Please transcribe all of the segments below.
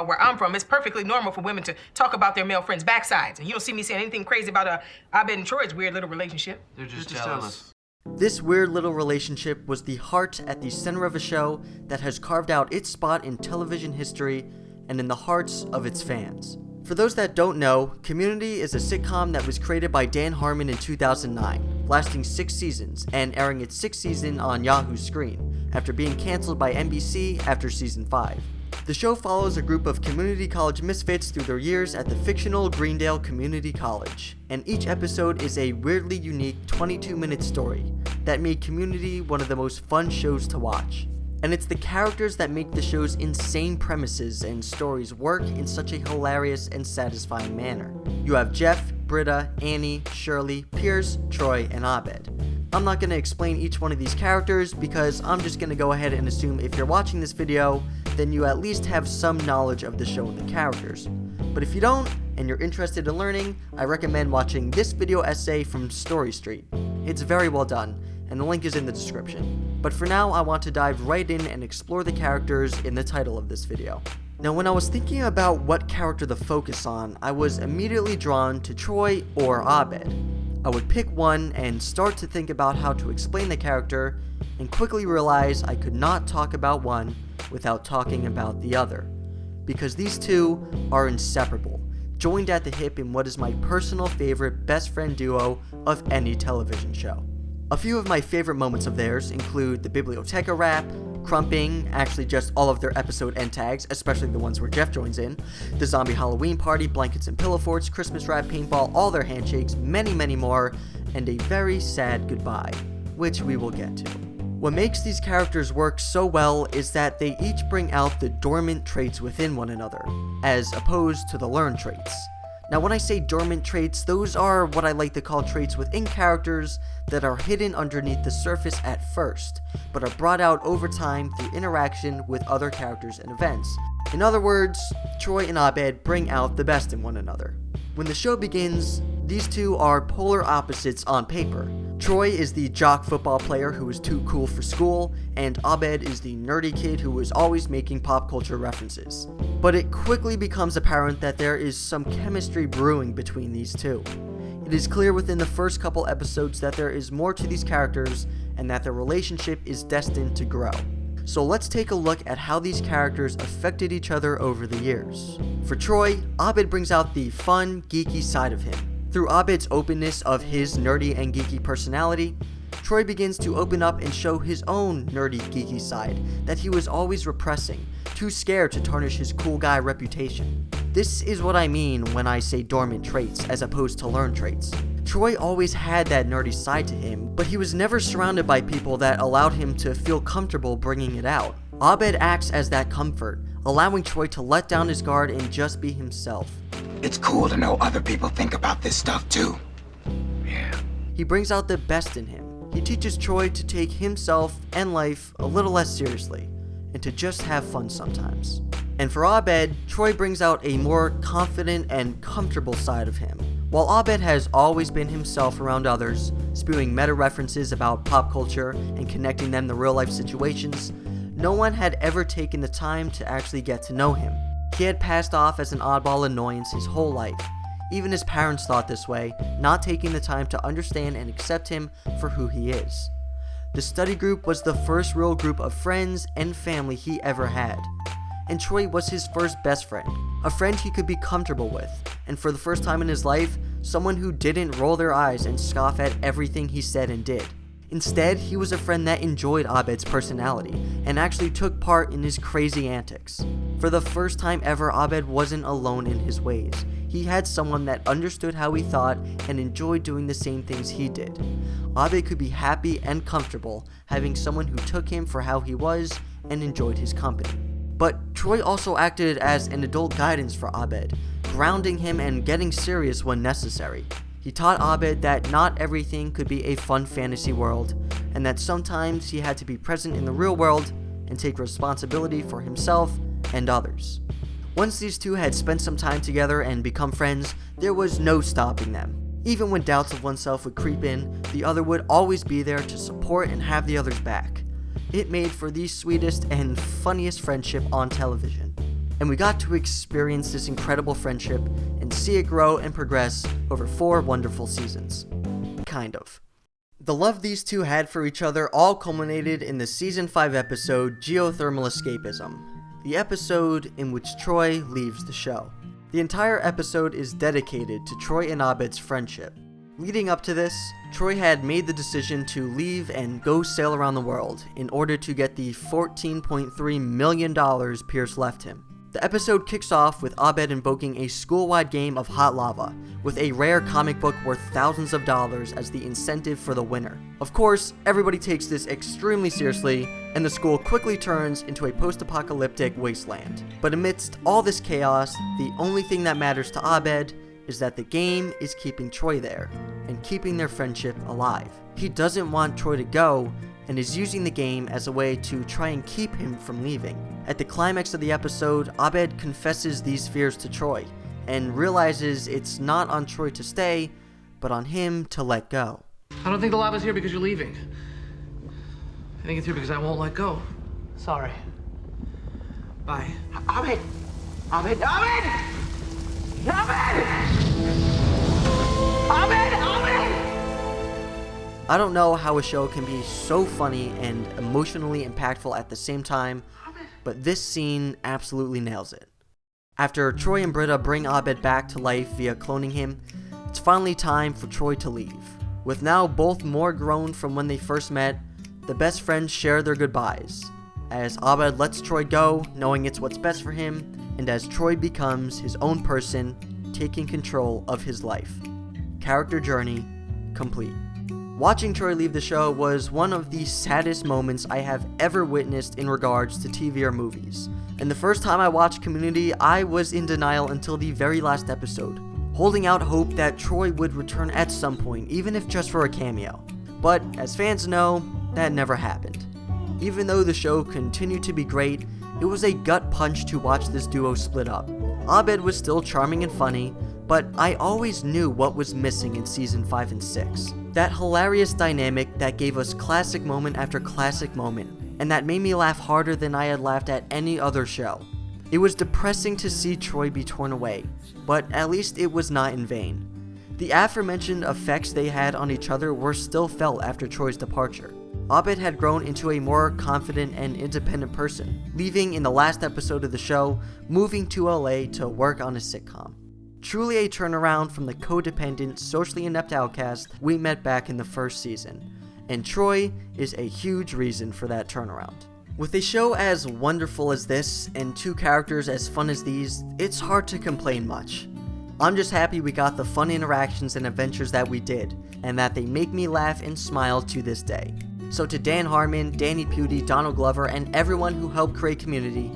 Where I'm from, it's perfectly normal for women to talk about their male friends' backsides. And you don't see me saying anything crazy about Abed and Troy's weird little relationship. They're just jealous. This weird little relationship was the heart at the center of a show that has carved out its spot in television history and in the hearts of its fans. For those that don't know, Community is a sitcom that was created by Dan Harmon in 2009, lasting 6 seasons and airing its 6th season on Yahoo Screen, after being cancelled by NBC after season 5. The show follows a group of community college misfits through their years at the fictional Greendale Community College, and each episode is a weirdly unique 22-minute story that made Community one of the most fun shows to watch. And it's the characters that make the show's insane premises and stories work in such a hilarious and satisfying manner. You have Jeff, Britta, Annie, Shirley, Pierce, Troy, and Abed. I'm not going to explain each one of these characters because I'm just going to go ahead and assume if you're watching this video, then you at least have some knowledge of the show and the characters. But if you don't, and you're interested in learning, I recommend watching this video essay from Story Street. It's very well done, and the link is in the description. But for now, I want to dive right in and explore the characters in the title of this video. Now, when I was thinking about what character to focus on, I was immediately drawn to Troy or Abed. I would pick one and start to think about how to explain the character, and quickly realize I could not talk about one without talking about the other, because these two are inseparable, joined at the hip in what is my personal favorite best friend duo of any television show. A few of my favorite moments of theirs include the Biblioteca rap, Crumping, actually just all of their episode end tags, especially the ones where Jeff joins in, the Zombie Halloween Party, Blankets and Pillow Forts, Christmas Wrap, Paintball, all their handshakes, many, many more, and a very sad goodbye, which we will get to. What makes these characters work so well is that they each bring out the dormant traits within one another, as opposed to the learned traits. Now, when I say dormant traits, those are what I like to call traits within characters that are hidden underneath the surface at first, but are brought out over time through interaction with other characters and events. In other words, Troy and Abed bring out the best in one another. When the show begins, these two are polar opposites on paper. Troy is the jock football player who is too cool for school, and Abed is the nerdy kid who is always making pop culture references. But it quickly becomes apparent that there is some chemistry brewing between these two. It is clear within the first couple episodes that there is more to these characters and that their relationship is destined to grow. So let's take a look at how these characters affected each other over the years. For Troy, Abed brings out the fun, geeky side of him. Through Abed's openness of his nerdy and geeky personality, Troy begins to open up and show his own nerdy, geeky side that he was always repressing, too scared to tarnish his cool guy reputation. This is what I mean when I say dormant traits as opposed to learned traits. Troy always had that nerdy side to him, but he was never surrounded by people that allowed him to feel comfortable bringing it out. Abed acts as that comfort, allowing Troy to let down his guard and just be himself. It's cool to know other people think about this stuff too. Yeah. He brings out the best in him. He teaches Troy to take himself and life a little less seriously, and to just have fun sometimes. And for Abed, Troy brings out a more confident and comfortable side of him. While Abed has always been himself around others, spewing meta references about pop culture and connecting them to real life situations, no one had ever taken the time to actually get to know him. He had passed off as an oddball annoyance his whole life. Even his parents thought this way, not taking the time to understand and accept him for who he is. The study group was the first real group of friends and family he ever had. And Troy was his first best friend, a friend he could be comfortable with, and for the first time in his life, someone who didn't roll their eyes and scoff at everything he said and did. Instead, he was a friend that enjoyed Abed's personality and actually took part in his crazy antics. For the first time ever, Abed wasn't alone in his ways. He had someone that understood how he thought and enjoyed doing the same things he did. Abed could be happy and comfortable having someone who took him for how he was and enjoyed his company. But Troy also acted as an adult guidance for Abed, grounding him and getting serious when necessary. He taught Abed that not everything could be a fun fantasy world, and that sometimes he had to be present in the real world and take responsibility for himself and others. Once these two had spent some time together and become friends, there was no stopping them. Even when doubts of oneself would creep in, the other would always be there to support and have the other's back. It made for the sweetest and funniest friendship on television. and we got to experience this incredible friendship and see it grow and progress over 4 wonderful seasons. Kind of. The love these two had for each other all culminated in the Season 5 episode, Geothermal Escapism, the episode in which Troy leaves the show. The entire episode is dedicated to Troy and Abed's friendship. Leading up to this, Troy had made the decision to leave and go sail around the world in order to get the $14.3 million Pierce left him. The episode kicks off with Abed invoking a school-wide game of hot lava, with a rare comic book worth thousands of dollars as the incentive for the winner. Of course, everybody takes this extremely seriously, and the school quickly turns into a post-apocalyptic wasteland. But amidst all this chaos, the only thing that matters to Abed is that the game is keeping Troy there, and keeping their friendship alive. He doesn't want Troy to go, and is using the game as a way to try and keep him from leaving. At the climax of the episode, Abed confesses these fears to Troy, and realizes it's not on Troy to stay, but on him to let go. I don't think the lava's here because you're leaving. I think it's here because I won't let go. Sorry. Bye. Abed! Abed! Abed! Abed! Abed! Abed! I don't know how a show can be so funny and emotionally impactful at the same time, but this scene absolutely nails it. After Troy and Britta bring Abed back to life via cloning him, it's finally time for Troy to leave. With now both more grown from when they first met, the best friends share their goodbyes, as Abed lets Troy go, knowing it's what's best for him, and as Troy becomes his own person, taking control of his life. Character journey complete. Watching Troy leave the show was one of the saddest moments I have ever witnessed in regards to TV or movies. And the first time I watched Community, I was in denial until the very last episode, holding out hope that Troy would return at some point, even if just for a cameo. But as fans know, that never happened. Even though the show continued to be great, it was a gut punch to watch this duo split up. Abed was still charming and funny, but I always knew what was missing in Season 5 and 6. That hilarious dynamic that gave us classic moment after classic moment, and that made me laugh harder than I had laughed at any other show. It was depressing to see Troy be torn away, but at least it was not in vain. The aforementioned effects they had on each other were still felt after Troy's departure. Abed had grown into a more confident and independent person, leaving in the last episode of the show, moving to LA to work on a sitcom. Truly a turnaround from the codependent, socially inept outcast we met back in the first season, and Troy is a huge reason for that turnaround. With a show as wonderful as this, and 2 characters as fun as these, it's hard to complain much. I'm just happy we got the fun interactions and adventures that we did, and that they make me laugh and smile to this day. So to Dan Harmon, Danny Pudi, Donald Glover, and everyone who helped create Community,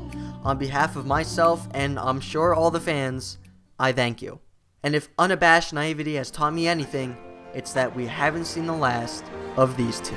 on behalf of myself and I'm sure all the fans, I thank you. And if unabashed naivety has taught me anything, it's that we haven't seen the last of these two.